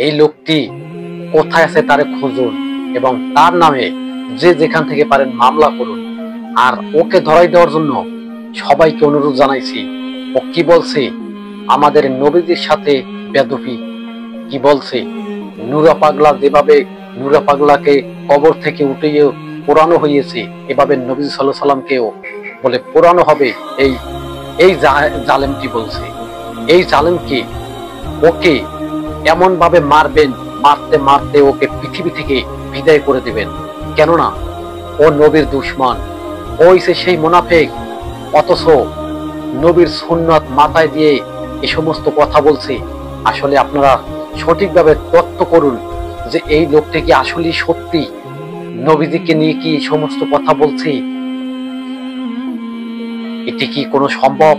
এই লোকটি কোথায় আছে তারে খুঁজুন এবং তার নামে যে যেখান থেকে পারেন মামলা করুন। আর ওকে ধরাই দেওয়ার জন্য সবাইকে অনুরোধ জানাইছি। ও কি বলছে, আমাদের নবীদের সাথে বেদফি কি বলছে। নুরা পাগলা যেভাবে নুরা পাগলাকে কবর থেকে উঠিয়ে পোড়ানো হয়েছে, এভাবে নবী সাল্লাল্লাহু আলাইহি সাল্লামকেও বলে পোড়ানো হবে। এই এই জালেমটি বলছে। এই জালেমকে ওকে এমন ভাবে মারবেন, মারতে মারতে ওকে পৃথিবী থেকে বিদায় করে দিবেন। কেননা ও নবীর দুশমন, ও হইছে সেই মুনাফিক। অথচ নবীর সুন্নাত মাথায় দিয়ে এই সমস্ত কথা বলছে। আসলে আপনারা সঠিকভাবে তত্ত্ব করুন যে এই লোকটি কি আসলে সত্যি নবীজিকে নিয়ে কি এই সমস্ত কথা বলছে। এটি কি কোনো সম্ভব?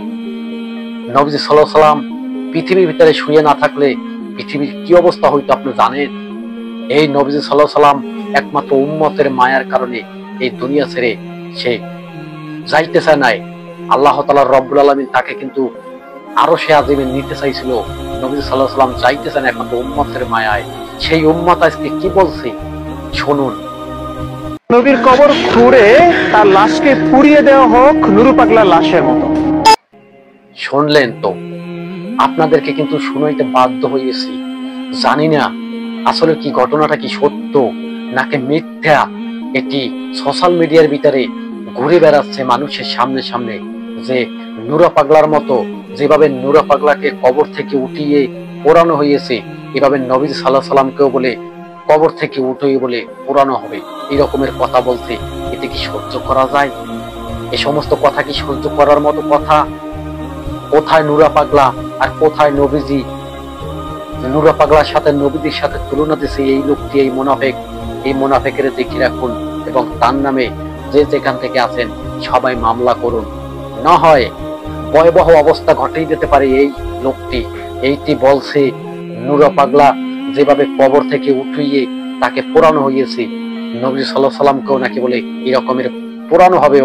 নবীজি সাল্লাল্লাহু আলাইহি সাল্লাম পৃথিবীর ভিতরে শুয়ে না থাকলে পৃথিবীর কি অবস্থা হইতো আপনি জানেন? এই নবীজি সাল্লাল্লাহু আলাইহি সাল্লাম একমাত্র উম্মতের মায়ার কারণে এই দুনিয়া ছেড়ে সে যাইতে চায় নাই। আল্লাহ তাআলা রব্বুল আলামিন তাকে কিন্তু আরো সে আজিমে নিতে চাইছিল। নবীজি সাল্লাল্লাহু আলাইহি সাল্লাম যাইতে চান একমাত্র উম্মতের মায়ায়। সেই উম্মত আজকে কি বলছে শুনুন। নবীর কবর খুঁড়ে তার লাশকে পুড়িয়ে দেওয়া হোক নুরু পাগলা লাশের মতো। শুনলেন তো? আপনাদেরকে কিন্তু শুনাইতে বাধ্য হয়েছি। জানি না আসলে কি ঘটনাটা কি সত্য নাকি মিথ্যা। এটি সোশ্যাল মিডিয়ার ভিতরে ঘুরে বেড়াচ্ছে মানুষের সামনে সামনে যে নুরা পাগলার মতো যেভাবে নুরা পাগলাকে কবর থেকে উঠিয়ে পোড়ানো হয়েছে, এভাবে নবী সাল্লাল্লাহু আলাইহি সাল্লামকেও বলে কবর থেকে উঠিয়ে বলে পোড়ানো হবে। এই রকমের কথা বলতে এতে কি সহ্য করা যায়? এ সমস্ত কথা কি সহ্য করার মতো কথা? কোথায় নুরা পাগলা আর কোথায় নবীজি? নুরা পাগলার সাথে নবীদের সাথে তুলনা দিছে এই লোকটি, এই মুনাফিক। এই মুনাফিকের দেখে রাখুন এবং তার নামে যে যেখান থেকে আছেন সবাই মামলা করুন। না হয় ভয়াবহ অবস্থা ঘটেই যেতে পারে। এই লোকটি এইটি বলছে নুরা পাগলা যেভাবে কবর থেকে উঠিয়ে তাকে পোড়ানো হয়েছে, নবী সাল্লাল্লাহু আলাইহি সাল্লামকেও নাকি বলে এরকমের পোড়ানো হবে।